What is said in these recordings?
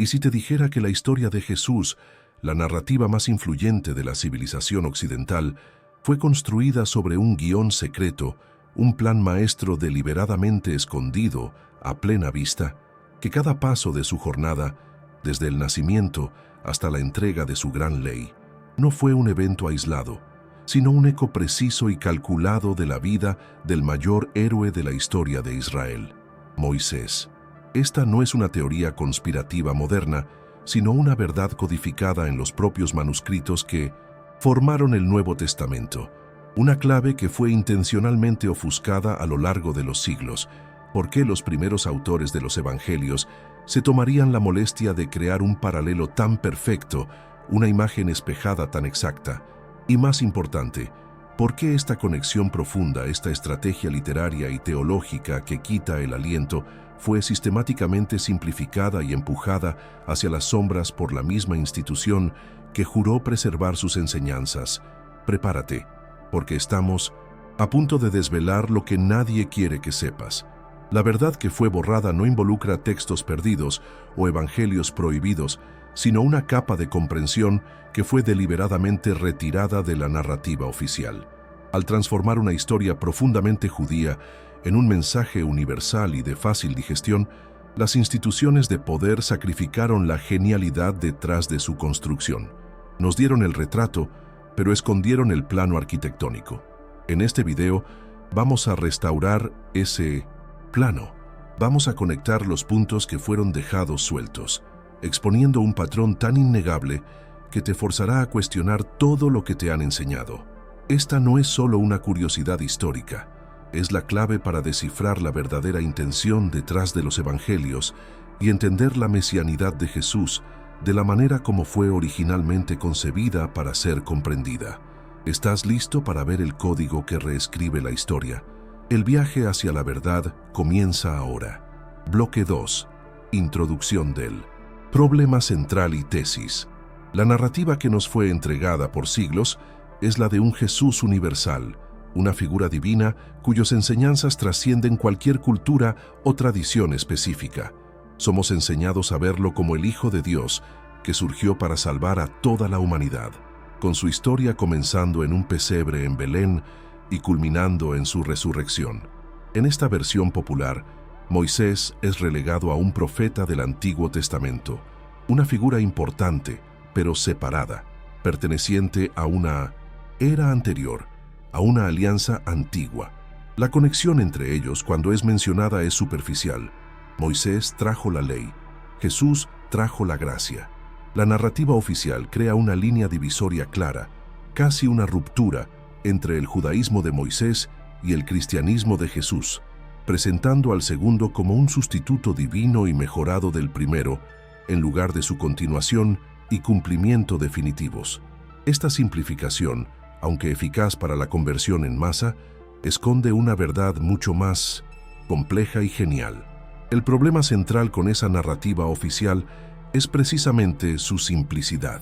¿Y si te dijera que la historia de Jesús, la narrativa más influyente de la civilización occidental, fue construida sobre un guión secreto, un plan maestro deliberadamente escondido a plena vista, que cada paso de su jornada, desde el nacimiento hasta la entrega de su gran ley, no fue un evento aislado, sino un eco preciso y calculado de la vida del mayor héroe de la historia de Israel, Moisés? Esta no es una teoría conspirativa moderna, sino una verdad codificada en los propios manuscritos que formaron el Nuevo Testamento, una clave que fue intencionalmente ofuscada a lo largo de los siglos. ¿Por qué los primeros autores de los Evangelios se tomarían la molestia de crear un paralelo tan perfecto, una imagen espejada tan exacta? Y más importante, ¿por qué esta conexión profunda, esta estrategia literaria y teológica que quita el aliento, fue sistemáticamente simplificada y empujada hacia las sombras por la misma institución que juró preservar sus enseñanzas? Prepárate, porque estamos a punto de desvelar lo que nadie quiere que sepas. La verdad que fue borrada no involucra textos perdidos o evangelios prohibidos, sino una capa de comprensión que fue deliberadamente retirada de la narrativa oficial. Al transformar una historia profundamente judía en un mensaje universal y de fácil digestión, las instituciones de poder sacrificaron la genialidad detrás de su construcción. Nos dieron el retrato, pero escondieron el plano arquitectónico. En este video vamos a restaurar ese plano. Vamos a conectar los puntos que fueron dejados sueltos, exponiendo un patrón tan innegable que te forzará a cuestionar todo lo que te han enseñado. Esta no es solo una curiosidad histórica, es la clave para descifrar la verdadera intención detrás de los evangelios y entender la mesianidad de Jesús de la manera como fue originalmente concebida para ser comprendida. ¿Estás listo para ver el código que reescribe la historia? El viaje hacia la verdad comienza ahora. Bloque 2. Introducción del problema central y tesis. La narrativa que nos fue entregada por siglos es la de un Jesús universal, una figura divina cuyas enseñanzas trascienden cualquier cultura o tradición específica. Somos enseñados a verlo como el Hijo de Dios, que surgió para salvar a toda la humanidad, con su historia comenzando en un pesebre en Belén y culminando en su resurrección. En esta versión popular, Moisés es relegado a un profeta del Antiguo Testamento, una figura importante, pero separada, perteneciente a una era anterior, a una alianza antigua. La conexión entre ellos, cuando es mencionada, es superficial. Moisés trajo la ley, Jesús trajo la gracia. La narrativa oficial crea una línea divisoria clara, casi una ruptura, entre el judaísmo de Moisés y el cristianismo de Jesús, presentando al segundo como un sustituto divino y mejorado del primero, en lugar de su continuación y cumplimiento definitivos. Esta simplificación, aunque eficaz para la conversión en masa, esconde una verdad mucho más compleja y genial. El problema central con esa narrativa oficial es precisamente su simplicidad.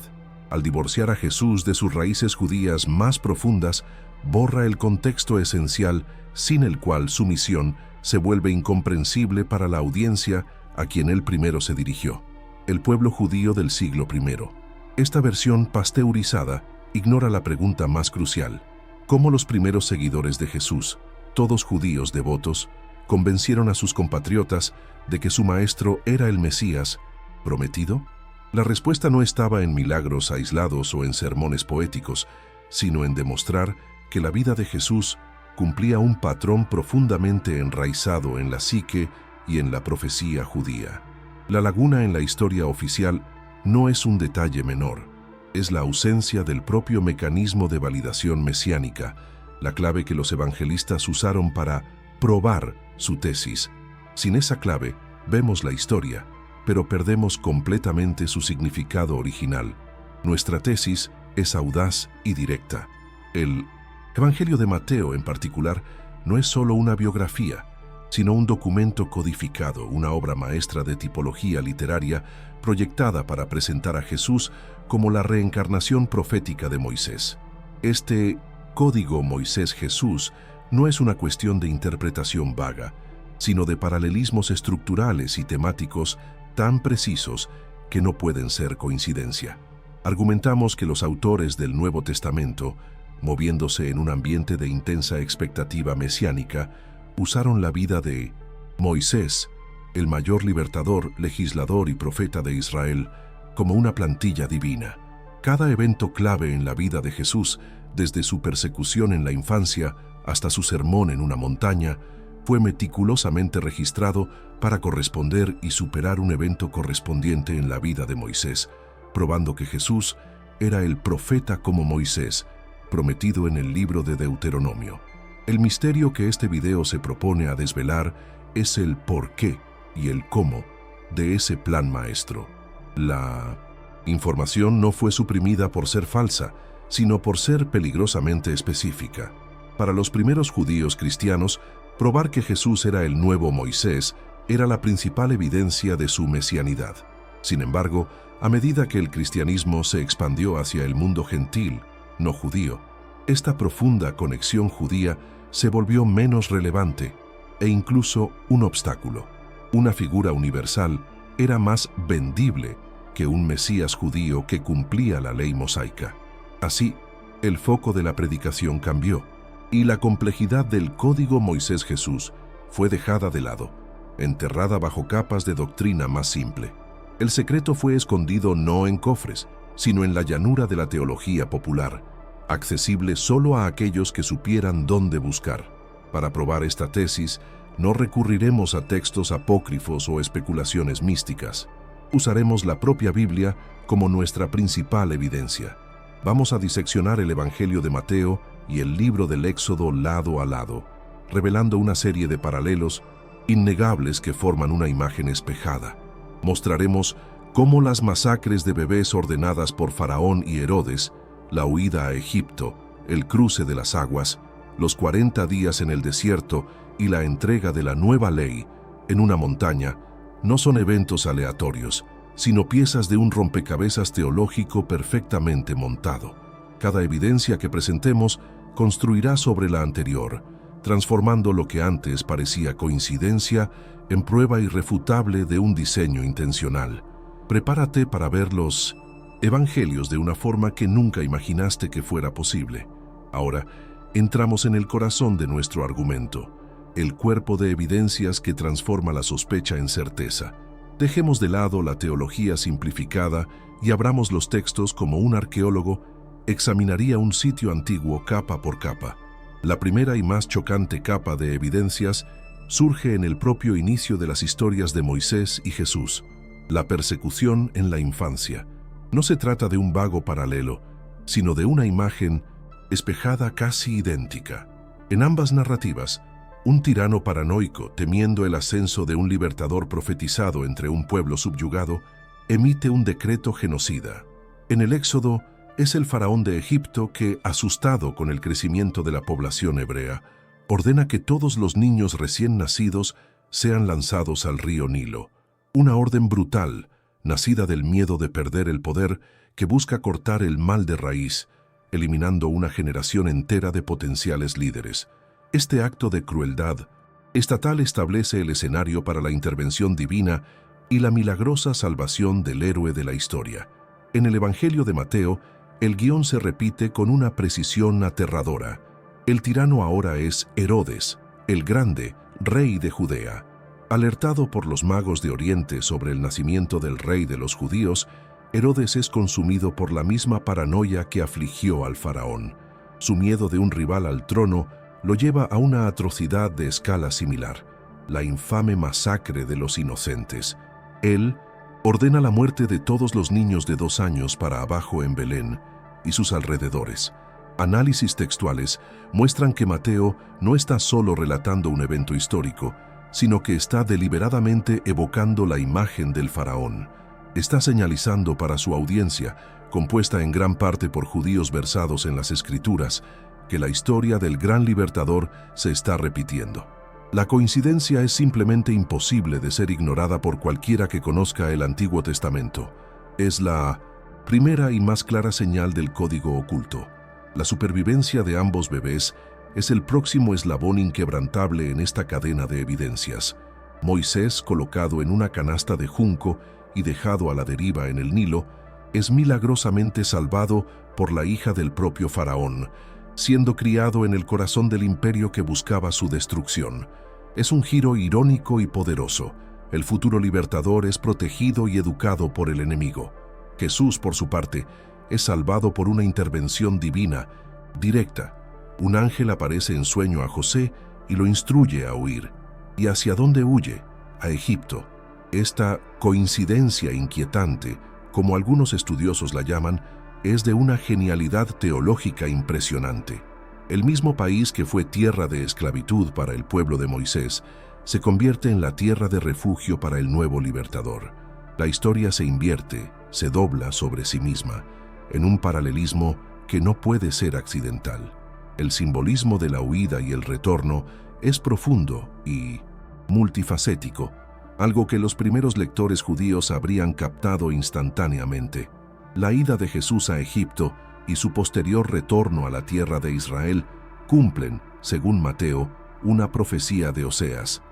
Al divorciar a Jesús de sus raíces judías más profundas, borra el contexto esencial sin el cual su misión se vuelve incomprensible para la audiencia a quien él primero se dirigió, el pueblo judío del siglo I. Esta versión pasteurizada ignora la pregunta más crucial: ¿cómo los primeros seguidores de Jesús, todos judíos devotos, convencieron a sus compatriotas de que su maestro era el Mesías prometido? La respuesta no estaba en milagros aislados o en sermones poéticos, sino en demostrar que la vida de Jesús cumplía un patrón profundamente enraizado en la psique y en la profecía judía. La laguna en la historia oficial no es un detalle menor, es la ausencia del propio mecanismo de validación mesiánica, la clave que los evangelistas usaron para probar su tesis. Sin esa clave, vemos la historia, pero perdemos completamente su significado original. Nuestra tesis es audaz y directa. El Evangelio de Mateo, en particular, no es solo una biografía, sino un documento codificado, una obra maestra de tipología literaria proyectada para presentar a Jesús como la reencarnación profética de Moisés. Este código Moisés-Jesús no es una cuestión de interpretación vaga, sino de paralelismos estructurales y temáticos tan precisos que no pueden ser coincidencia. Argumentamos que los autores del Nuevo Testamento, moviéndose en un ambiente de intensa expectativa mesiánica, usaron la vida de Moisés, el mayor libertador, legislador y profeta de Israel, como una plantilla divina. Cada evento clave en la vida de Jesús, desde su persecución en la infancia hasta su sermón en una montaña, fue meticulosamente registrado para corresponder y superar un evento correspondiente en la vida de Moisés, probando que Jesús era el profeta como Moisés, prometido en el libro de Deuteronomio. El misterio que este video se propone a desvelar es el por qué y el cómo de ese plan maestro. La información no fue suprimida por ser falsa, sino por ser peligrosamente específica. Para los primeros judíos cristianos, probar que Jesús era el nuevo Moisés era la principal evidencia de su mesianidad. Sin embargo, a medida que el cristianismo se expandió hacia el mundo gentil, no judío, esta profunda conexión judía se volvió menos relevante e incluso un obstáculo. Una figura universal era más vendible que un Mesías judío que cumplía la ley mosaica. Así, el foco de la predicación cambió y la complejidad del código Moisés Jesús fue dejada de lado, enterrada bajo capas de doctrina más simple. El secreto fue escondido no en cofres, sino en la llanura de la teología popular, accesible solo a aquellos que supieran dónde buscar. Para probar esta tesis, no recurriremos a textos apócrifos o especulaciones místicas. Usaremos la propia Biblia como nuestra principal evidencia. Vamos a diseccionar el Evangelio de Mateo y el libro del Éxodo lado a lado, revelando una serie de paralelos innegables que forman una imagen espejada. Mostraremos cómo las masacres de bebés ordenadas por Faraón y Herodes, la huida a Egipto, el cruce de las aguas, los 40 días en el desierto y la entrega de la nueva ley en una montaña, no son eventos aleatorios, sino piezas de un rompecabezas teológico perfectamente montado. Cada evidencia que presentemos construirá sobre la anterior, transformando lo que antes parecía coincidencia en prueba irrefutable de un diseño intencional. Prepárate para ver los evangelios de una forma que nunca imaginaste que fuera posible. Ahora, entramos en el corazón de nuestro argumento, el cuerpo de evidencias que transforma la sospecha en certeza. Dejemos de lado la teología simplificada y abramos los textos como un arqueólogo examinaría un sitio antiguo capa por capa. La primera y más chocante capa de evidencias surge en el propio inicio de las historias de Moisés y Jesús, la persecución en la infancia. No se trata de un vago paralelo, sino de una imagen espejada casi idéntica. En ambas narrativas, un tirano paranoico, temiendo el ascenso de un libertador profetizado entre un pueblo subyugado, emite un decreto genocida. En el Éxodo, es el faraón de Egipto que, asustado con el crecimiento de la población hebrea, ordena que todos los niños recién nacidos sean lanzados al río Nilo. Una orden brutal, nacida del miedo de perder el poder, que busca cortar el mal de raíz, eliminando una generación entera de potenciales líderes. Este acto de crueldad estatal establece el escenario para la intervención divina y la milagrosa salvación del héroe de la historia. En el Evangelio de Mateo, el guión se repite con una precisión aterradora. El tirano ahora es Herodes, el Grande, rey de Judea. Alertado por los magos de Oriente sobre el nacimiento del rey de los judíos, Herodes es consumido por la misma paranoia que afligió al faraón. Su miedo de un rival al trono lo lleva a una atrocidad de escala similar, la infame masacre de los inocentes. Él ordena la muerte de todos los niños de 2 años para abajo en Belén y sus alrededores. Análisis textuales muestran que Mateo no está solo relatando un evento histórico, sino que está deliberadamente evocando la imagen del faraón. Está señalizando para su audiencia, compuesta en gran parte por judíos versados en las Escrituras, que la historia del gran libertador se está repitiendo. La coincidencia es simplemente imposible de ser ignorada por cualquiera que conozca el Antiguo Testamento. Es la primera y más clara señal del código oculto. La supervivencia de ambos bebés es el próximo eslabón inquebrantable en esta cadena de evidencias. Moisés colocado en una canasta de junco y dejado a la deriva en el Nilo, es milagrosamente salvado por la hija del propio faraón, siendo criado en el corazón del imperio que buscaba su destrucción. Es un giro irónico y poderoso. El futuro libertador es protegido y educado por el enemigo. Jesús, por su parte, es salvado por una intervención divina, directa. Un ángel aparece en sueño a José y lo instruye a huir. ¿Y hacia dónde huye? A Egipto. Esta coincidencia inquietante, como algunos estudiosos la llaman, es de una genialidad teológica impresionante. El mismo país que fue tierra de esclavitud para el pueblo de Moisés se convierte en la tierra de refugio para el nuevo libertador. La historia se invierte, se dobla sobre sí misma, en un paralelismo que no puede ser accidental. El simbolismo de la huida y el retorno es profundo y multifacético, algo que los primeros lectores judíos habrían captado instantáneamente. La ida de Jesús a Egipto y su posterior retorno a la tierra de Israel cumplen, según Mateo, una profecía de Oseas: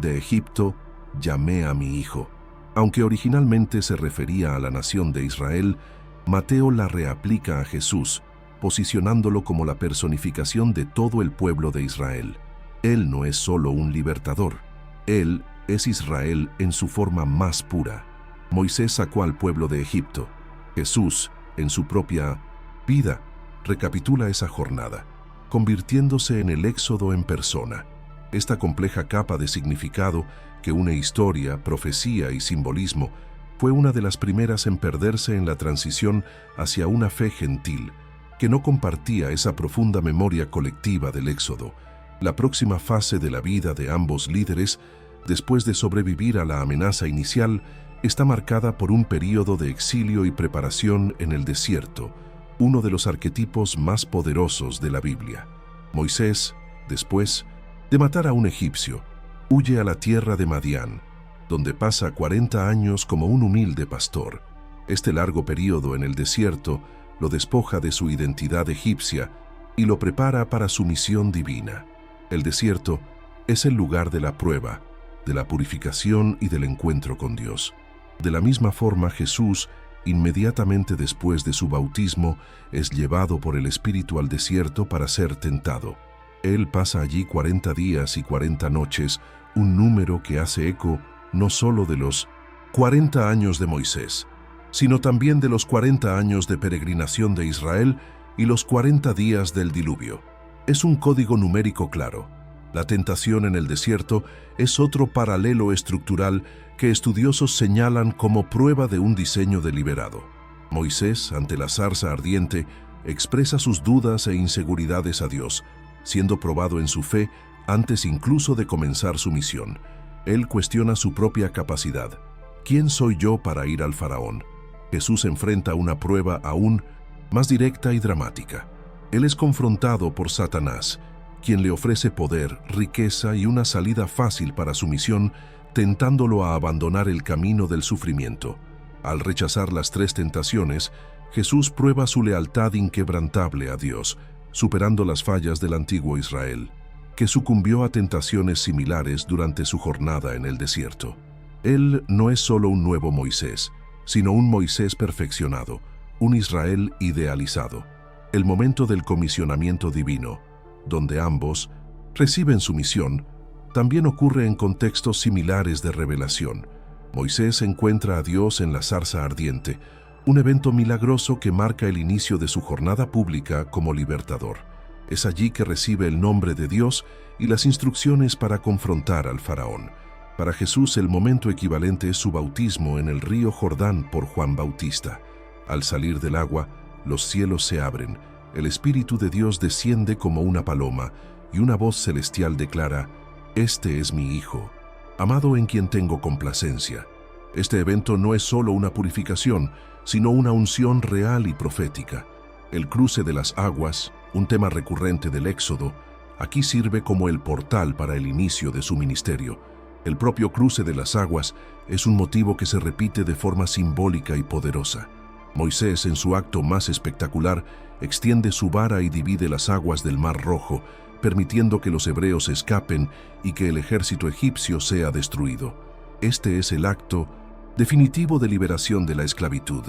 de Egipto llamé a mi hijo. Aunque originalmente se refería a la nación de Israel, Mateo la reaplica a Jesús, posicionándolo como la personificación de todo el pueblo de Israel. Él no es solo un libertador, él es Israel en su forma más pura. Moisés sacó al pueblo de Egipto. Jesús, en su propia vida, recapitula esa jornada, convirtiéndose en el éxodo en persona. Esta compleja capa de significado que une historia, profecía y simbolismo fue una de las primeras en perderse en la transición hacia una fe gentil, que no compartía esa profunda memoria colectiva del éxodo. La próxima fase de la vida de ambos líderes, después de sobrevivir a la amenaza inicial, está marcada por un período de exilio y preparación en el desierto, uno de los arquetipos más poderosos de la Biblia. Moisés, después de matar a un egipcio, huye a la tierra de Madián, donde pasa 40 años como un humilde pastor. Este largo período en el desierto lo despoja de su identidad egipcia y lo prepara para su misión divina. El desierto es el lugar de la prueba, de la purificación y del encuentro con Dios. De la misma forma, Jesús, inmediatamente después de su bautismo, es llevado por el Espíritu al desierto para ser tentado. Él pasa allí 40 días y 40 noches, un número que hace eco no solo de los 40 años de Moisés, sino también de los 40 años de peregrinación de Israel y los 40 días del diluvio. Es un código numérico claro. La tentación en el desierto es otro paralelo estructural que estudiosos señalan como prueba de un diseño deliberado. Moisés, ante la zarza ardiente, expresa sus dudas e inseguridades a Dios, siendo probado en su fe antes incluso de comenzar su misión. Él cuestiona su propia capacidad. ¿Quién soy yo para ir al faraón? Jesús enfrenta una prueba aún más directa y dramática. Él es confrontado por Satanás, quien le ofrece poder, riqueza y una salida fácil para su misión, tentándolo a abandonar el camino del sufrimiento. Al rechazar las 3 tentaciones, Jesús prueba su lealtad inquebrantable a Dios, superando las fallas del antiguo Israel, que sucumbió a tentaciones similares durante su jornada en el desierto. Él no es solo un nuevo Moisés, sino un Moisés perfeccionado, un Israel idealizado. El momento del comisionamiento divino, donde ambos reciben su misión, también ocurre en contextos similares de revelación. Moisés encuentra a Dios en la zarza ardiente, un evento milagroso que marca el inicio de su jornada pública como libertador. Es allí que recibe el nombre de Dios y las instrucciones para confrontar al faraón. Para Jesús, el momento equivalente es su bautismo en el río Jordán por Juan Bautista. Al salir del agua, los cielos se abren, el Espíritu de Dios desciende como una paloma y una voz celestial declara: «Este es mi Hijo, amado en quien tengo complacencia». Este evento no es solo una purificación, sino una unción real y profética. El cruce de las aguas, un tema recurrente del Éxodo, aquí sirve como el portal para el inicio de su ministerio. El propio cruce de las aguas es un motivo que se repite de forma simbólica y poderosa. Moisés, en su acto más espectacular, extiende su vara y divide las aguas del Mar Rojo, permitiendo que los hebreos escapen y que el ejército egipcio sea destruido. Este es el acto definitivo de liberación de la esclavitud.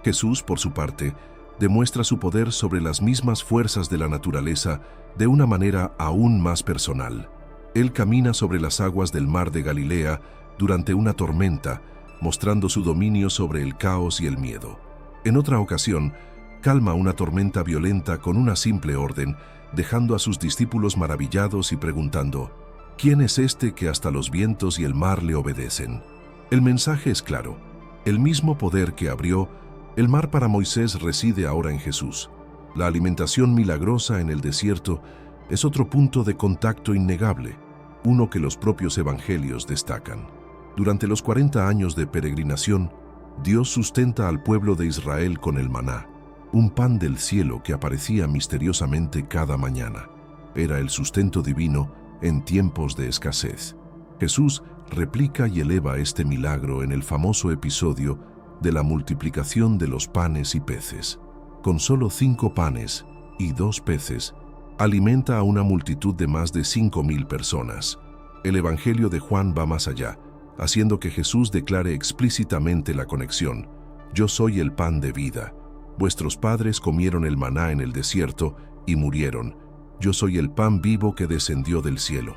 Jesús, por su parte, demuestra su poder sobre las mismas fuerzas de la naturaleza de una manera aún más personal. Él camina sobre las aguas del mar de Galilea durante una tormenta, mostrando su dominio sobre el caos y el miedo. En otra ocasión, calma una tormenta violenta con una simple orden, dejando a sus discípulos maravillados y preguntando: ¿quién es este que hasta los vientos y el mar le obedecen? El mensaje es claro. El mismo poder que abrió el mar para Moisés reside ahora en Jesús. La alimentación milagrosa en el desierto es otro punto de contacto innegable, uno que los propios evangelios destacan. Durante los 40 años de peregrinación, Dios sustenta al pueblo de Israel con el maná, un pan del cielo que aparecía misteriosamente cada mañana. Era el sustento divino en tiempos de escasez. Jesús replica y eleva este milagro en el famoso episodio de la multiplicación de los panes y peces. Con solo 5 panes y 2 peces, alimenta a una multitud de más de 5,000 personas. El Evangelio de Juan va más allá, haciendo que Jesús declare explícitamente la conexión: «Yo soy el pan de vida. Vuestros padres comieron el maná en el desierto y murieron. Yo soy el pan vivo que descendió del cielo».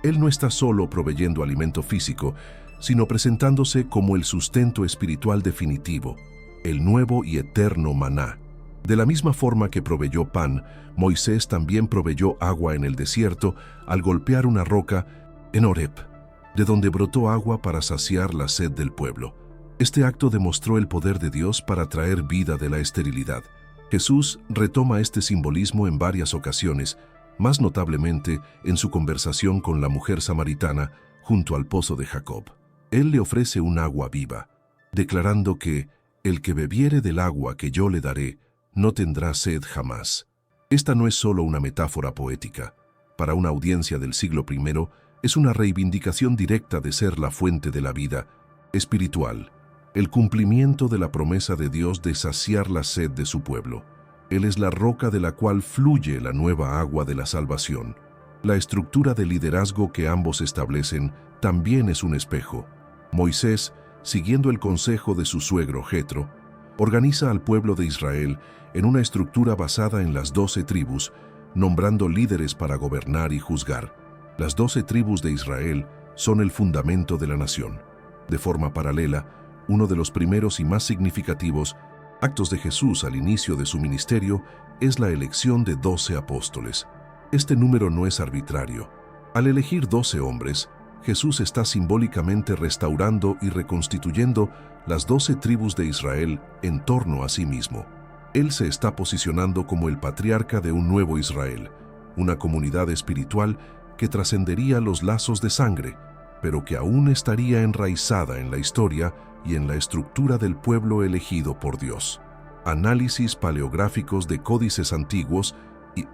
Él no está solo proveyendo alimento físico, sino presentándose como el sustento espiritual definitivo, el nuevo y eterno maná. De la misma forma que proveyó pan, Moisés también proveyó agua en el desierto al golpear una roca en Horeb, de donde brotó agua para saciar la sed del pueblo. Este acto demostró el poder de Dios para traer vida de la esterilidad. Jesús retoma este simbolismo en varias ocasiones, más notablemente en su conversación con la mujer samaritana junto al pozo de Jacob. Él le ofrece un agua viva, declarando que el que bebiere del agua que yo le daré no tendrá sed jamás. Esta no es solo una metáfora poética. Para una audiencia del siglo I, es una reivindicación directa de ser la fuente de la vida espiritual, el cumplimiento de la promesa de Dios de saciar la sed de su pueblo. Él es la roca de la cual fluye la nueva agua de la salvación. La estructura de liderazgo que ambos establecen también es un espejo. Moisés, siguiendo el consejo de su suegro Jetro, organiza al pueblo de Israel en una estructura basada en las 12 tribus, nombrando líderes para gobernar y juzgar. Las 12 tribus de Israel son el fundamento de la nación. De forma paralela, uno de los primeros y más significativos actos de Jesús al inicio de su ministerio es la elección de 12 apóstoles. Este número no es arbitrario. Al elegir 12 hombres, Jesús está simbólicamente restaurando y reconstituyendo las 12 tribus de Israel en torno a sí mismo. Él se está posicionando como el patriarca de un nuevo Israel, una comunidad espiritual que trascendería los lazos de sangre, pero que aún estaría enraizada en la historia y en la estructura del pueblo elegido por Dios. Análisis paleográficos de códices antiguos y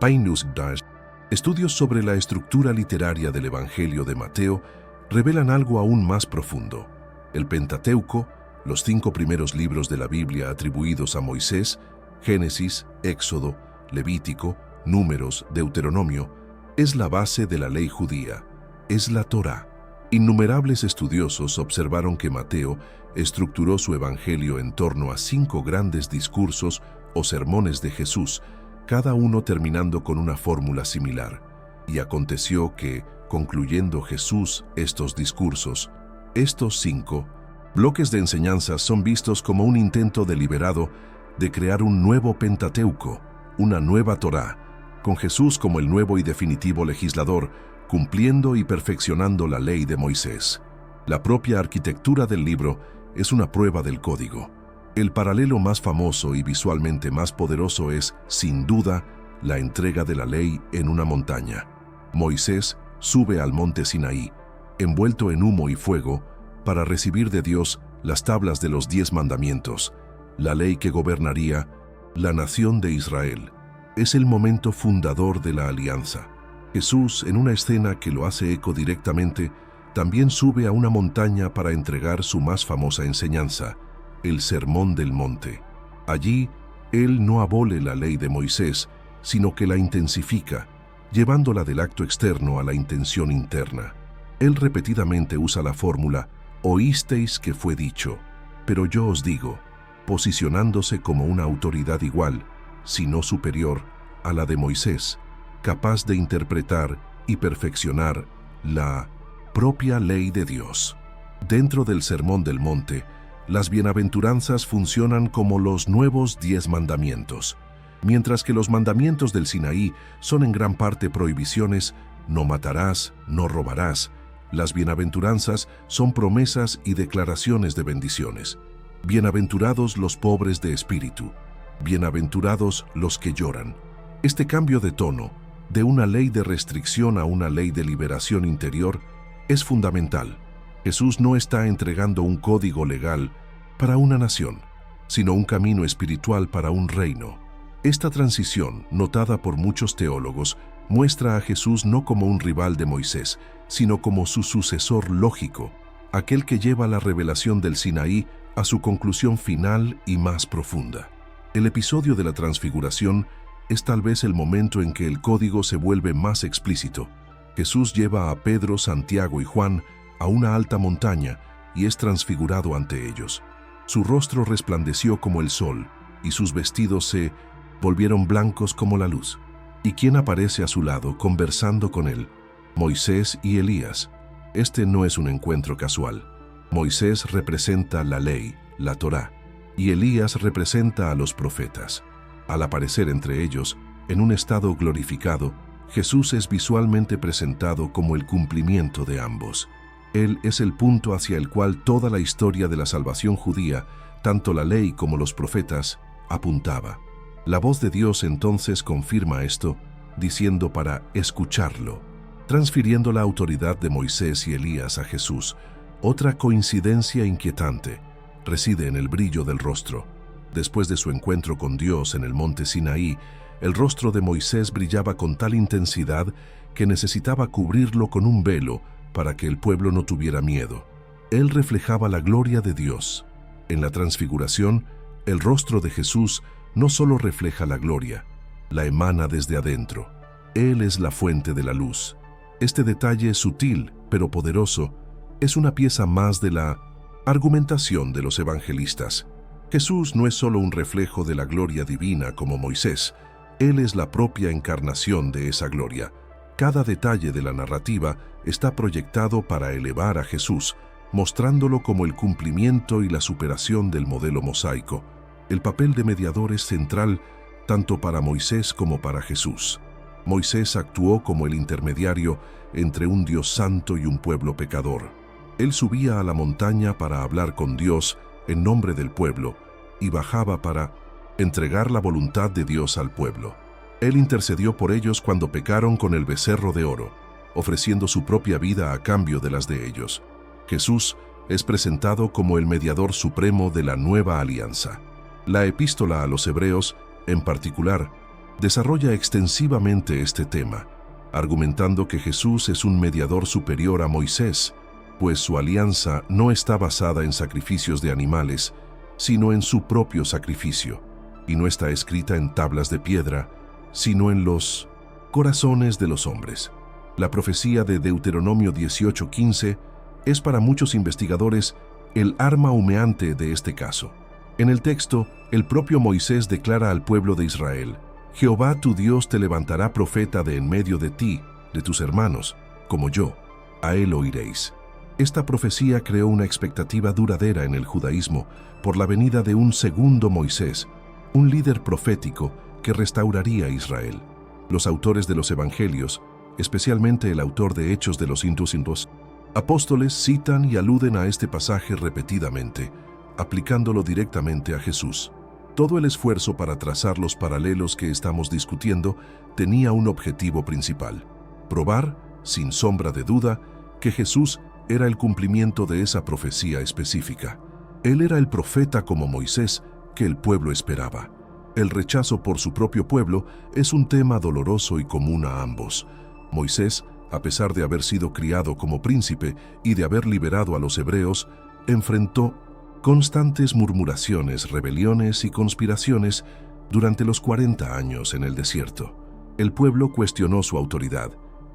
estudios sobre la estructura literaria del Evangelio de Mateo revelan algo aún más profundo. El Pentateuco, los 5 primeros libros de la Biblia atribuidos a Moisés, Génesis, Éxodo, Levítico, Números, Deuteronomio, es la base de la ley judía, es la Torá. Innumerables estudiosos observaron que Mateo estructuró su evangelio en torno a 5 grandes discursos o sermones de Jesús, cada uno terminando con una fórmula similar. Y aconteció que, concluyendo Jesús estos discursos, estos 5 bloques de enseñanzas son vistos como un intento deliberado de crear un nuevo Pentateuco, una nueva Torá, con Jesús como el nuevo y definitivo legislador, cumpliendo y perfeccionando la ley de Moisés. La propia arquitectura del libro es una prueba del código. El paralelo más famoso y visualmente más poderoso es, sin duda, la entrega de la ley en una montaña. Moisés sube al monte Sinaí, envuelto en humo y fuego, para recibir de Dios las tablas de los 10 mandamientos, la ley que gobernaría la nación de Israel. Es el momento fundador de la alianza. Jesús, en una escena que lo hace eco directamente, también sube a una montaña para entregar su más famosa enseñanza, el Sermón del Monte. Allí, Él no abole la ley de Moisés, sino que la intensifica, llevándola del acto externo a la intención interna. Él repetidamente usa la fórmula «oísteis que fue dicho», Pero yo os digo, posicionándose como una autoridad igual, si no superior, a la de Moisés, capaz de interpretar y perfeccionar la propia ley de Dios. Dentro del Sermón del Monte, las bienaventuranzas funcionan como los nuevos 10 mandamientos. Mientras que los mandamientos del Sinaí son en gran parte prohibiciones, no matarás, no robarás, las bienaventuranzas son promesas y declaraciones de bendiciones. Bienaventurados los pobres de espíritu, bienaventurados los que lloran. Este cambio de tono, de una ley de restricción a una ley de liberación interior, es fundamental. Jesús no está entregando un código legal para una nación, sino un camino espiritual para un reino. Esta transición, notada por muchos teólogos, muestra a Jesús no como un rival de Moisés, sino como su sucesor lógico, aquel que lleva la revelación del Sinaí a su conclusión final y más profunda. El episodio de la Transfiguración es tal vez el momento en que el código se vuelve más explícito. Jesús lleva a Pedro, Santiago y Juan a una alta montaña y es transfigurado ante ellos. Su rostro resplandeció como el sol y sus vestidos se volvieron blancos como la luz. ¿Y quién aparece a su lado conversando con él? Moisés y Elías. Este no es un encuentro casual. Moisés representa la ley, la Torá, y Elías representa a los profetas. Al aparecer entre ellos, en un estado glorificado, Jesús es visualmente presentado como el cumplimiento de ambos. Él es el punto hacia el cual toda la historia de la salvación judía, tanto la ley como los profetas, apuntaba. La voz de Dios entonces confirma esto, diciendo para escucharlo, transfiriendo la autoridad de Moisés y Elías a Jesús. Otra coincidencia inquietante reside en el brillo del rostro. Después de su encuentro con Dios en el monte Sinaí, el rostro de Moisés brillaba con tal intensidad que necesitaba cubrirlo con un velo para que el pueblo no tuviera miedo. Él reflejaba la gloria de Dios. En la transfiguración, el rostro de Jesús no solo refleja la gloria, la emana desde adentro. Él es la fuente de la luz. Este detalle sutil, pero poderoso, es una pieza más de la argumentación de los evangelistas. Jesús no es solo un reflejo de la gloria divina como Moisés, Él es la propia encarnación de esa gloria. Cada detalle de la narrativa está proyectado para elevar a Jesús, mostrándolo como el cumplimiento y la superación del modelo mosaico. El papel de mediador es central tanto para Moisés como para Jesús. Moisés actuó como el intermediario entre un Dios santo y un pueblo pecador. Él subía a la montaña para hablar con Dios en nombre del pueblo y bajaba para entregar la voluntad de Dios al pueblo. Él intercedió por ellos cuando pecaron con el becerro de oro, ofreciendo su propia vida a cambio de las de ellos. Jesús es presentado como el mediador supremo de la nueva alianza. La epístola a los Hebreos, en particular, desarrolla extensivamente este tema, argumentando que Jesús es un mediador superior a Moisés, pues su alianza no está basada en sacrificios de animales, sino en su propio sacrificio, y no está escrita en tablas de piedra, sino en los corazones de los hombres. La profecía de Deuteronomio 18:15 es para muchos investigadores el arma humeante de este caso. En el texto, el propio Moisés declara al pueblo de Israel: Jehová tu Dios te levantará profeta de en medio de ti, de tus hermanos, como yo, a él oiréis. Esta profecía creó una expectativa duradera en el judaísmo por la venida de un segundo Moisés, un líder profético que restauraría a Israel. Los autores de los evangelios, especialmente el autor de Hechos de los Apóstoles, citan y aluden a este pasaje repetidamente, aplicándolo directamente a Jesús. Todo el esfuerzo para trazar los paralelos que estamos discutiendo tenía un objetivo principal: probar, sin sombra de duda, que Jesús era el cumplimiento de esa profecía específica. Él era el profeta como Moisés que el pueblo esperaba. El rechazo por su propio pueblo es un tema doloroso y común a ambos. Moisés, a pesar de haber sido criado como príncipe y de haber liberado a los hebreos, enfrentó constantes murmuraciones, rebeliones y conspiraciones durante los 40 años en el desierto. El pueblo cuestionó su autoridad,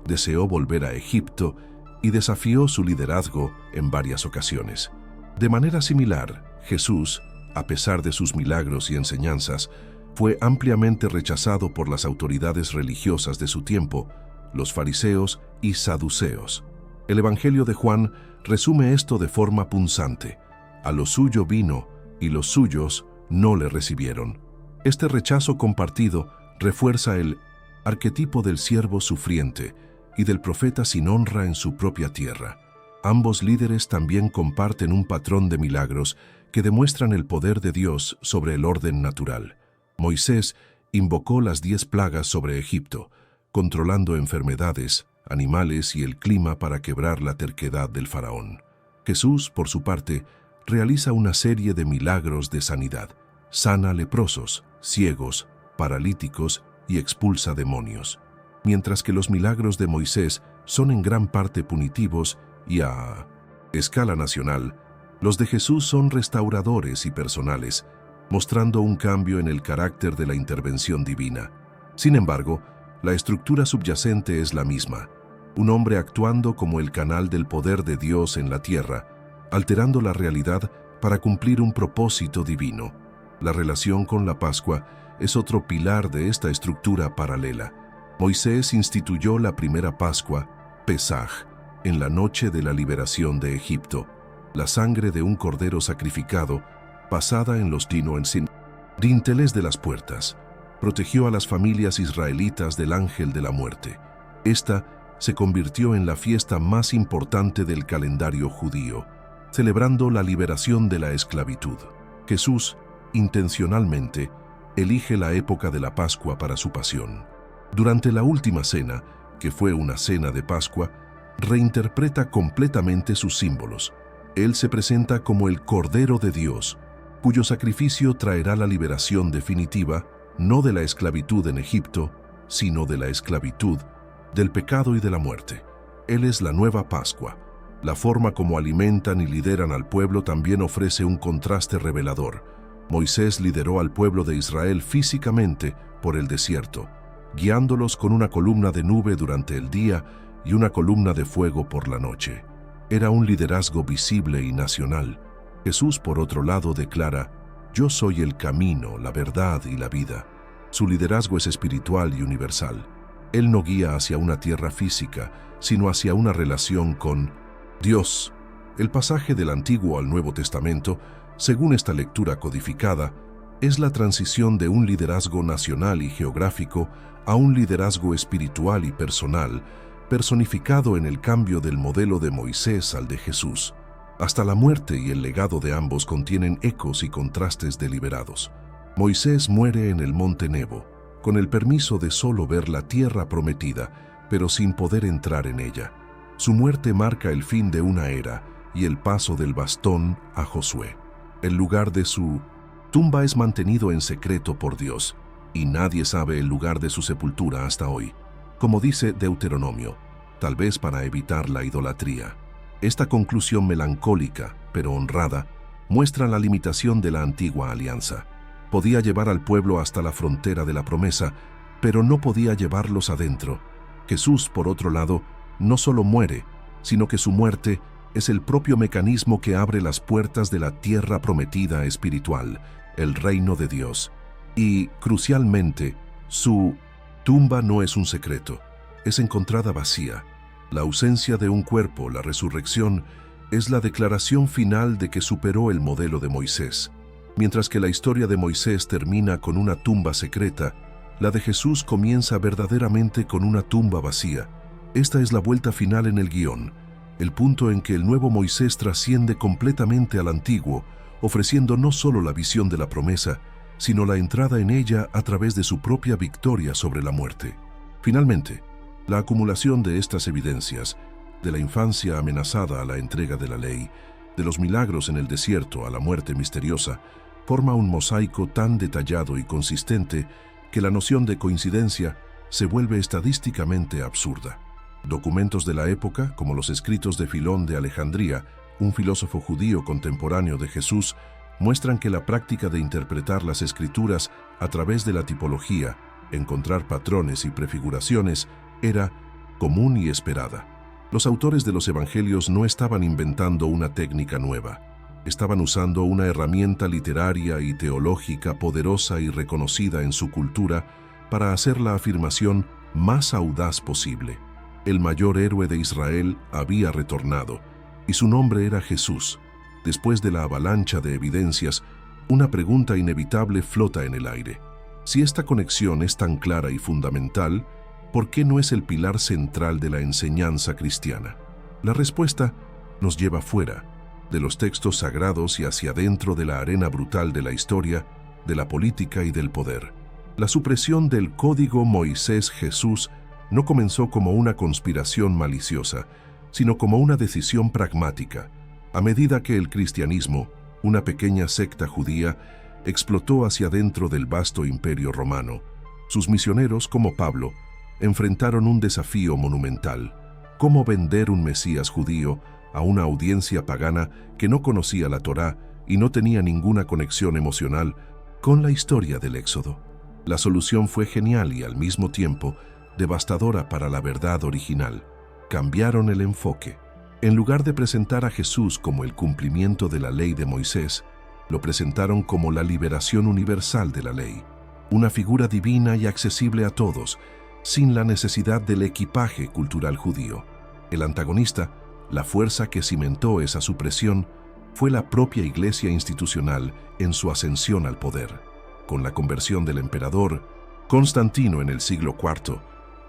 deseó volver a Egipto y desafió su liderazgo en varias ocasiones. De manera similar, Jesús, a pesar de sus milagros y enseñanzas, fue ampliamente rechazado por las autoridades religiosas de su tiempo, los fariseos y saduceos. El Evangelio de Juan resume esto de forma punzante. A lo suyo vino, y los suyos no le recibieron. Este rechazo compartido refuerza el arquetipo del siervo sufriente y del profeta sin honra en su propia tierra. Ambos líderes también comparten un patrón de milagros que demuestran el poder de Dios sobre el orden natural. Moisés invocó las 10 plagas sobre Egipto, controlando enfermedades, animales y el clima para quebrar la terquedad del faraón. Jesús, por su parte, realiza una serie de milagros de sanidad. Sana leprosos, ciegos, paralíticos y expulsa demonios. Mientras que los milagros de Moisés son en gran parte punitivos y a escala nacional, los de Jesús son restauradores y personales, mostrando un cambio en el carácter de la intervención divina. Sin embargo, la estructura subyacente es la misma, un hombre actuando como el canal del poder de Dios en la tierra, alterando la realidad para cumplir un propósito divino. La relación con la Pascua es otro pilar de esta estructura paralela. Moisés instituyó la primera Pascua, Pesaj, en la noche de la liberación de Egipto. La sangre de un cordero sacrificado, pasada en los dinteles de las puertas, protegió a las familias israelitas del ángel de la muerte. Esta se convirtió en la fiesta más importante del calendario judío, celebrando la liberación de la esclavitud. Jesús, intencionalmente, elige la época de la Pascua para su pasión. Durante la última cena, que fue una cena de Pascua, reinterpreta completamente sus símbolos. Él se presenta como el Cordero de Dios, cuyo sacrificio traerá la liberación definitiva, no de la esclavitud en Egipto, sino de la esclavitud, del pecado y de la muerte. Él es la nueva Pascua. La forma como alimentan y lideran al pueblo también ofrece un contraste revelador. Moisés lideró al pueblo de Israel físicamente por el desierto, guiándolos con una columna de nube durante el día y una columna de fuego por la noche. Era un liderazgo visible y nacional. Jesús, por otro lado, declara: «Yo soy el camino, la verdad y la vida». Su liderazgo es espiritual y universal. Él no guía hacia una tierra física, sino hacia una relación con Dios. El pasaje del Antiguo al Nuevo Testamento, según esta lectura codificada, es la transición de un liderazgo nacional y geográfico a un liderazgo espiritual y personal, personificado en el cambio del modelo de Moisés al de Jesús. Hasta la muerte y el legado de ambos contienen ecos y contrastes deliberados. Moisés muere en el monte Nebo, con el permiso de solo ver la tierra prometida, pero sin poder entrar en ella. Su muerte marca el fin de una era y el paso del bastón a Josué. El lugar de su tumba es mantenido en secreto por Dios, y nadie sabe el lugar de su sepultura hasta hoy. Como dice Deuteronomio, tal vez para evitar la idolatría. Esta conclusión melancólica, pero honrada, muestra la limitación de la antigua alianza. Podía llevar al pueblo hasta la frontera de la promesa, pero no podía llevarlos adentro. Jesús, por otro lado, no solo muere, sino que su muerte es el propio mecanismo que abre las puertas de la tierra prometida espiritual, el reino de Dios. Y, crucialmente, su tumba no es un secreto, es encontrada vacía. La ausencia de un cuerpo, la resurrección, es la declaración final de que superó el modelo de Moisés. Mientras que la historia de Moisés termina con una tumba secreta, la de Jesús comienza verdaderamente con una tumba vacía. Esta es la vuelta final en el guión, el punto en que el nuevo Moisés trasciende completamente al antiguo, ofreciendo no solo la visión de la promesa, sino la entrada en ella a través de su propia victoria sobre la muerte. Finalmente, la acumulación de estas evidencias, de la infancia amenazada a la entrega de la ley, de los milagros en el desierto a la muerte misteriosa, forma un mosaico tan detallado y consistente que la noción de coincidencia se vuelve estadísticamente absurda. Documentos de la época, como los escritos de Filón de Alejandría, un filósofo judío contemporáneo de Jesús, muestran que la práctica de interpretar las escrituras a través de la tipología, encontrar patrones y prefiguraciones, era común y esperada. Los autores de los evangelios no estaban inventando una técnica nueva. Estaban usando una herramienta literaria y teológica poderosa y reconocida en su cultura para hacer la afirmación más audaz posible. El mayor héroe de Israel había retornado, y su nombre era Jesús. Después de la avalancha de evidencias, una pregunta inevitable flota en el aire. Si esta conexión es tan clara y fundamental, ¿por qué no es el pilar central de la enseñanza cristiana? La respuesta nos lleva fuera de los textos sagrados y hacia dentro de la arena brutal de la historia, de la política y del poder. La supresión del Código Moisés-Jesús no comenzó como una conspiración maliciosa, sino como una decisión pragmática. A medida que el cristianismo, una pequeña secta judía, explotó hacia dentro del vasto imperio romano, sus misioneros, como Pablo, enfrentaron un desafío monumental: cómo vender un Mesías judío a una audiencia pagana que no conocía la Torá y no tenía ninguna conexión emocional con la historia del Éxodo. La solución fue genial y al mismo tiempo devastadora para la verdad original. Cambiaron el enfoque. En lugar de presentar a Jesús como el cumplimiento de la ley de Moisés, lo presentaron como la liberación universal de la ley, una figura divina y accesible a todos, sin la necesidad del equipaje cultural judío. El antagonista, la fuerza que cimentó esa supresión, fue la propia Iglesia institucional en su ascensión al poder. Con la conversión del emperador Constantino en el siglo IV,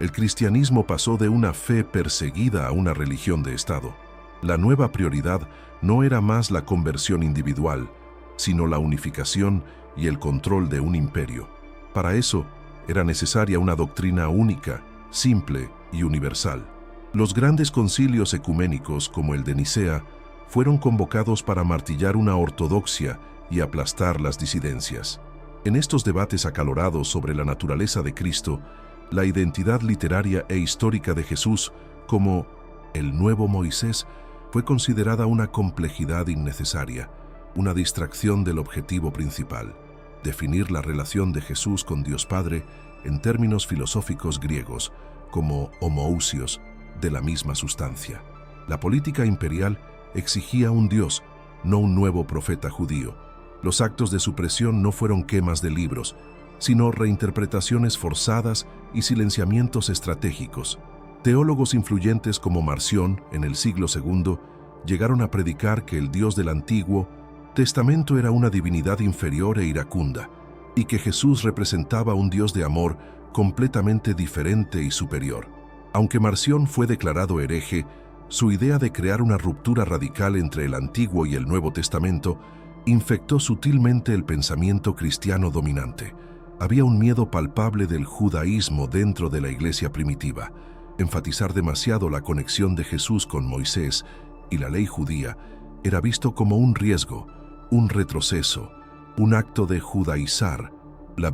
el cristianismo pasó de una fe perseguida a una religión de Estado. La nueva prioridad no era más la conversión individual, sino la unificación y el control de un imperio. Para eso, era necesaria una doctrina única, simple y universal. Los grandes concilios ecuménicos, como el de Nicea, fueron convocados para martillar una ortodoxia y aplastar las disidencias. En estos debates acalorados sobre la naturaleza de Cristo, la identidad literaria e histórica de Jesús como el nuevo Moisés fue considerada una complejidad innecesaria, una distracción del objetivo principal: definir la relación de Jesús con Dios Padre en términos filosóficos griegos, como homoousios, de la misma sustancia. La política imperial exigía un Dios, no un nuevo profeta judío. Los actos de supresión no fueron quemas de libros, sino reinterpretaciones forzadas y silenciamientos estratégicos. Teólogos influyentes como Marción, en el siglo II, llegaron a predicar que el Dios del Antiguo Testamento era una divinidad inferior e iracunda, y que Jesús representaba un Dios de amor completamente diferente y superior. Aunque Marción fue declarado hereje, su idea de crear una ruptura radical entre el Antiguo y el Nuevo Testamento infectó sutilmente el pensamiento cristiano dominante. Había un miedo palpable del judaísmo dentro de la iglesia primitiva. Enfatizar demasiado la conexión de Jesús con Moisés y la ley judía era visto como un riesgo, un retroceso, un acto de judaizar la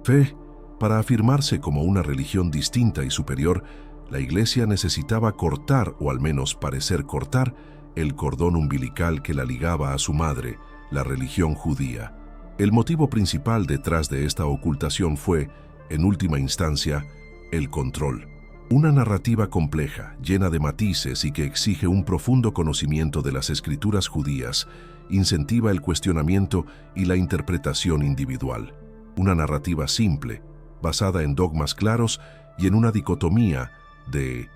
fe. Para afirmarse como una religión distinta y superior, la iglesia necesitaba cortar, o al menos parecer cortar, el cordón umbilical que la ligaba a su madre, la religión judía. El motivo principal detrás de esta ocultación fue, en última instancia, el control. Una narrativa compleja, llena de matices y que exige un profundo conocimiento de las escrituras judías, incentiva el cuestionamiento y la interpretación individual. Una narrativa simple, basada en dogmas claros y en una dicotomía de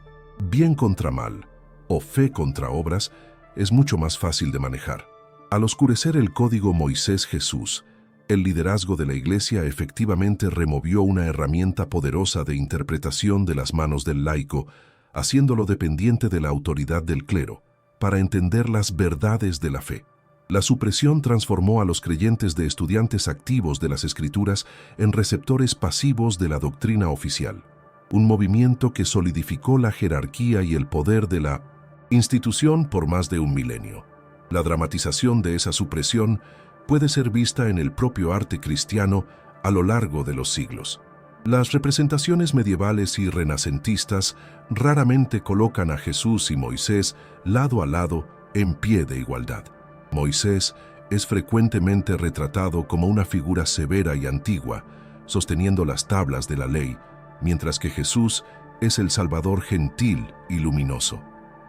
bien contra mal o fe contra obras, es mucho más fácil de manejar. Al oscurecer el código Moisés-Jesús, el liderazgo de la Iglesia efectivamente removió una herramienta poderosa de interpretación de las manos del laico, haciéndolo dependiente de la autoridad del clero, para entender las verdades de la fe. La supresión transformó a los creyentes de estudiantes activos de las Escrituras en receptores pasivos de la doctrina oficial, un movimiento que solidificó la jerarquía y el poder de la institución por más de un milenio. La dramatización de esa supresión puede ser vista en el propio arte cristiano a lo largo de los siglos. Las representaciones medievales y renacentistas raramente colocan a Jesús y Moisés lado a lado en pie de igualdad. Moisés es frecuentemente retratado como una figura severa y antigua, sosteniendo las tablas de la ley, mientras que Jesús es el Salvador gentil y luminoso.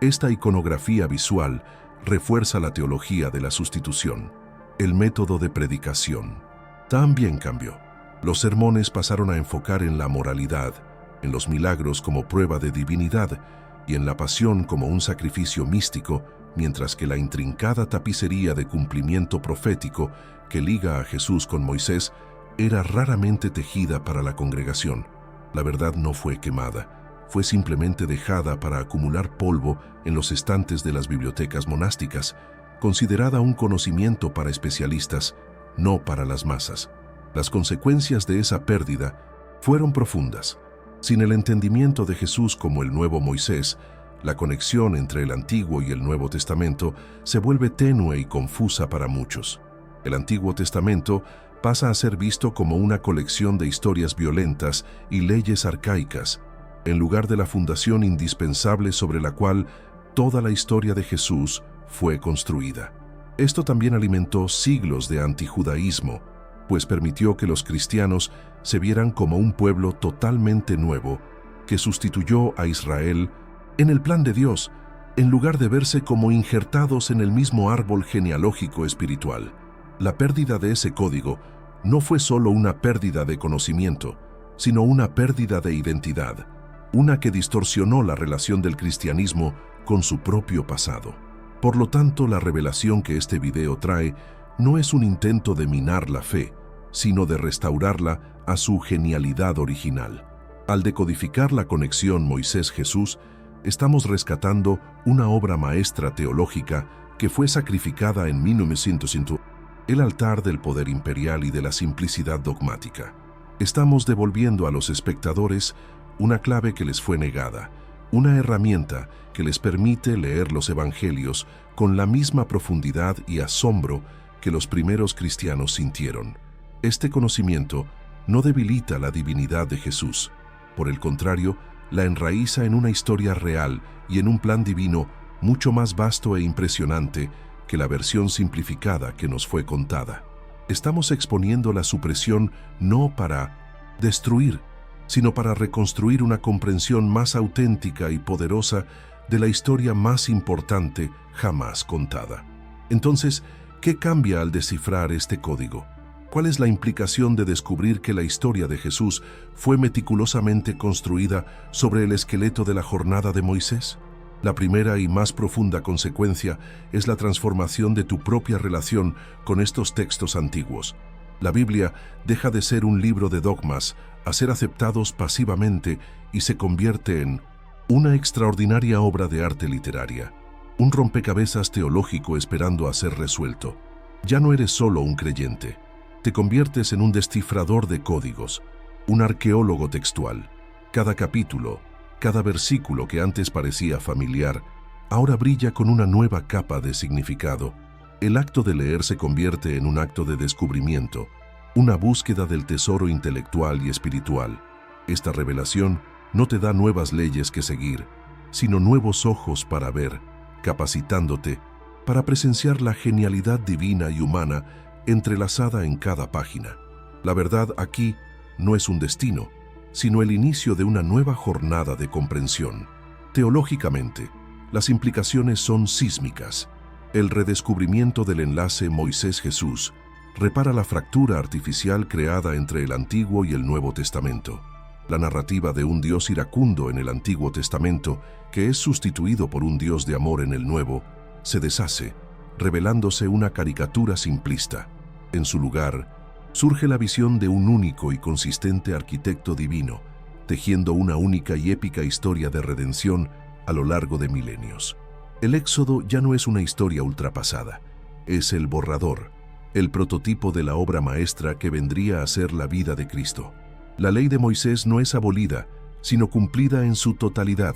Esta iconografía visual refuerza la teología de la sustitución. El método de predicación también cambió. Los sermones pasaron a enfocar en la moralidad, en los milagros como prueba de divinidad y en la pasión como un sacrificio místico, mientras que la intrincada tapicería de cumplimiento profético que liga a Jesús con Moisés era raramente tejida para la congregación. La verdad no fue quemada, fue simplemente dejada para acumular polvo en los estantes de las bibliotecas monásticas, considerada un conocimiento para especialistas, no para las masas. Las consecuencias de esa pérdida fueron profundas. Sin el entendimiento de Jesús como el nuevo Moisés, la conexión entre el Antiguo y el Nuevo Testamento se vuelve tenue y confusa para muchos. El Antiguo Testamento pasa a ser visto como una colección de historias violentas y leyes arcaicas, en lugar de la fundación indispensable sobre la cual toda la historia de Jesús fue construida. Esto también alimentó siglos de antijudaísmo, pues permitió que los cristianos se vieran como un pueblo totalmente nuevo que sustituyó a Israel en el plan de Dios, en lugar de verse como injertados en el mismo árbol genealógico espiritual. La pérdida de ese código no fue solo una pérdida de conocimiento, sino una pérdida de identidad, una que distorsionó la relación del cristianismo con su propio pasado. Por lo tanto, la revelación que este video trae no es un intento de minar la fe, sino de restaurarla a su genialidad original. Al decodificar la conexión Moisés-Jesús, estamos rescatando una obra maestra teológica que fue sacrificada en 1900, el altar del poder imperial y de la simplicidad dogmática. Estamos devolviendo a los espectadores una clave que les fue negada, una herramienta que les permite leer los evangelios con la misma profundidad y asombro que los primeros cristianos sintieron. Este conocimiento no debilita la divinidad de Jesús, por el contrario, la enraiza en una historia real y en un plan divino mucho más vasto e impresionante que la versión simplificada que nos fue contada. Estamos exponiendo la supresión no para destruir, sino para reconstruir una comprensión más auténtica y poderosa de la historia más importante jamás contada. Entonces, ¿qué cambia al descifrar este código? ¿Cuál es la implicación de descubrir que la historia de Jesús fue meticulosamente construida sobre el esqueleto de la jornada de Moisés? La primera y más profunda consecuencia es la transformación de tu propia relación con estos textos antiguos. La Biblia deja de ser un libro de dogmas a ser aceptados pasivamente y se convierte en una extraordinaria obra de arte literaria, un rompecabezas teológico esperando a ser resuelto. Ya no eres solo un creyente, te conviertes en un descifrador de códigos, un arqueólogo textual. Cada capítulo, cada versículo que antes parecía familiar, ahora brilla con una nueva capa de significado. El acto de leer se convierte en un acto de descubrimiento, una búsqueda del tesoro intelectual y espiritual. Esta revelación no te da nuevas leyes que seguir, sino nuevos ojos para ver, capacitándote para presenciar la genialidad divina y humana entrelazada en cada página. La verdad aquí no es un destino, sino el inicio de una nueva jornada de comprensión. Teológicamente, las implicaciones son sísmicas. El redescubrimiento del enlace Moisés-Jesús repara la fractura artificial creada entre el Antiguo y el Nuevo Testamento. La narrativa de un Dios iracundo en el Antiguo Testamento, que es sustituido por un Dios de amor en el Nuevo, se deshace, revelándose una caricatura simplista. En su lugar, surge la visión de un único y consistente arquitecto divino, tejiendo una única y épica historia de redención a lo largo de milenios. El Éxodo ya no es una historia ultrapasada, es el borrador, el prototipo de la obra maestra que vendría a ser la vida de Cristo. La ley de Moisés no es abolida, sino cumplida en su totalidad,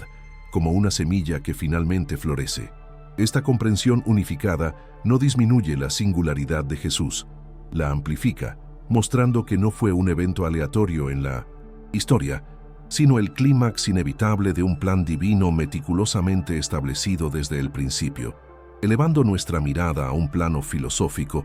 como una semilla que finalmente florece. Esta comprensión unificada no disminuye la singularidad de Jesús, la amplifica, mostrando que no fue un evento aleatorio en la historia, sino el clímax inevitable de un plan divino meticulosamente establecido desde el principio. Elevando nuestra mirada a un plano filosófico,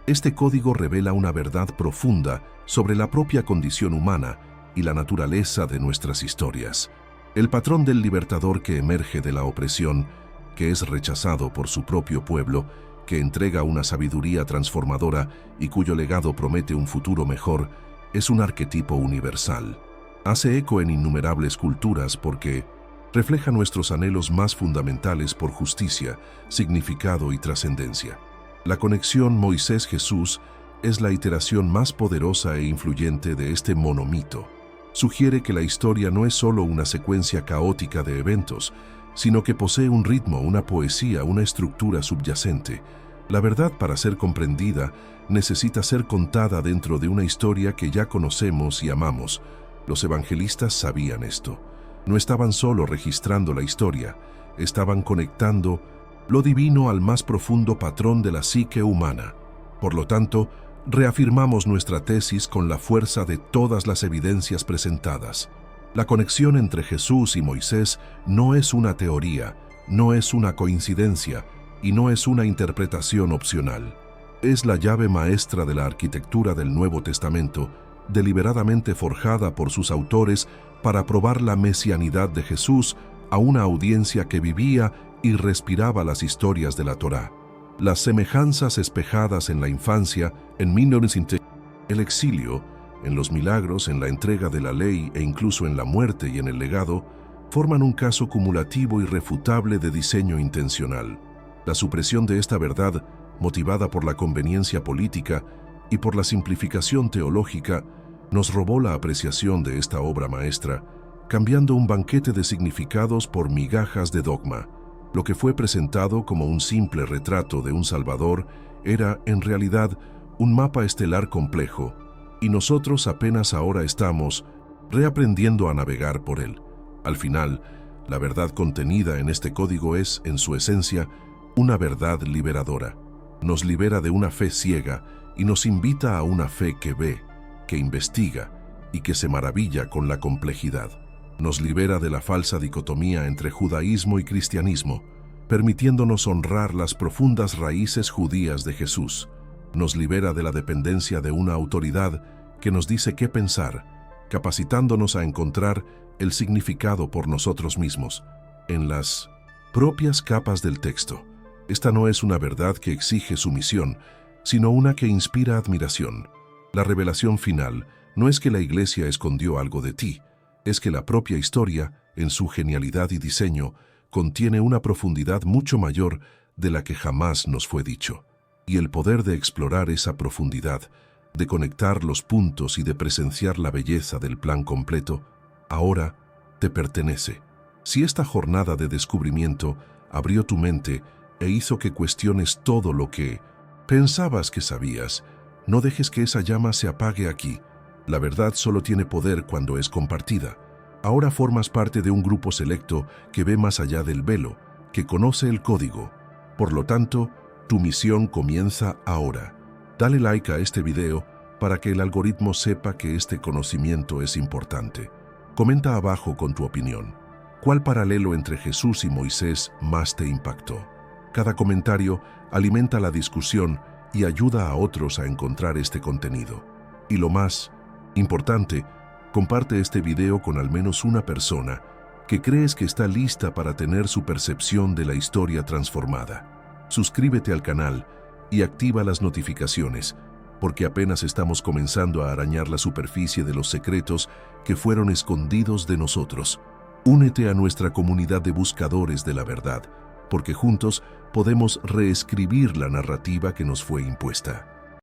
este código revela una verdad profunda sobre la propia condición humana y la naturaleza de nuestras historias. El patrón del libertador que emerge de la opresión que es rechazado por su propio pueblo, que entrega una sabiduría transformadora y cuyo legado promete un futuro mejor, es un arquetipo universal. Hace eco en innumerables culturas porque refleja nuestros anhelos más fundamentales por justicia, significado y trascendencia. La conexión Moisés-Jesús es la iteración más poderosa e influyente de este monomito. Sugiere que la historia no es solo una secuencia caótica de eventos, sino que posee un ritmo, una poesía, una estructura subyacente. La verdad, para ser comprendida, necesita ser contada dentro de una historia que ya conocemos y amamos. Los evangelistas sabían esto. No estaban solo registrando la historia, estaban conectando lo divino al más profundo patrón de la psique humana. Por lo tanto, reafirmamos nuestra tesis con la fuerza de todas las evidencias presentadas. La conexión entre Jesús y Moisés no es una teoría, no es una coincidencia y no es una interpretación opcional. Es la llave maestra de la arquitectura del Nuevo Testamento, deliberadamente forjada por sus autores para probar la mesianidad de Jesús a una audiencia que vivía y respiraba las historias de la Torá. Las semejanzas espejadas en la infancia, en el exilio, en los milagros, en la entrega de la ley e incluso en la muerte y en el legado, forman un caso cumulativo irrefutable de diseño intencional. La supresión de esta verdad, motivada por la conveniencia política y por la simplificación teológica, nos robó la apreciación de esta obra maestra, cambiando un banquete de significados por migajas de dogma. Lo que fue presentado como un simple retrato de un Salvador era, en realidad, un mapa estelar complejo, y nosotros apenas ahora estamos reaprendiendo a navegar por él. Al final, la verdad contenida en este código es, en su esencia, una verdad liberadora. Nos libera de una fe ciega y nos invita a una fe que ve, que investiga y que se maravilla con la complejidad. Nos libera de la falsa dicotomía entre judaísmo y cristianismo, permitiéndonos honrar las profundas raíces judías de Jesús. Nos libera de la dependencia de una autoridad que nos dice qué pensar, capacitándonos a encontrar el significado por nosotros mismos, en las propias capas del texto. Esta no es una verdad que exige sumisión, sino una que inspira admiración. La revelación final no es que la Iglesia escondió algo de ti, es que la propia historia, en su genialidad y diseño, contiene una profundidad mucho mayor de la que jamás nos fue dicho. Y el poder de explorar esa profundidad, de conectar los puntos y de presenciar la belleza del plan completo, ahora te pertenece. Si esta jornada de descubrimiento abrió tu mente e hizo que cuestiones todo lo que pensabas que sabías, no dejes que esa llama se apague aquí. La verdad solo tiene poder cuando es compartida. Ahora formas parte de un grupo selecto que ve más allá del velo, que conoce el código. Por lo tanto, tu misión comienza ahora. Dale like a este video para que el algoritmo sepa que este conocimiento es importante. Comenta abajo con tu opinión. ¿Cuál paralelo entre Jesús y Moisés más te impactó? Cada comentario alimenta la discusión y ayuda a otros a encontrar este contenido. Y lo más importante, comparte este video con al menos una persona que crees que está lista para tener su percepción de la historia transformada. Suscríbete al canal y activa las notificaciones, porque apenas estamos comenzando a arañar la superficie de los secretos que fueron escondidos de nosotros. Únete a nuestra comunidad de buscadores de la verdad, porque juntos podemos reescribir la narrativa que nos fue impuesta.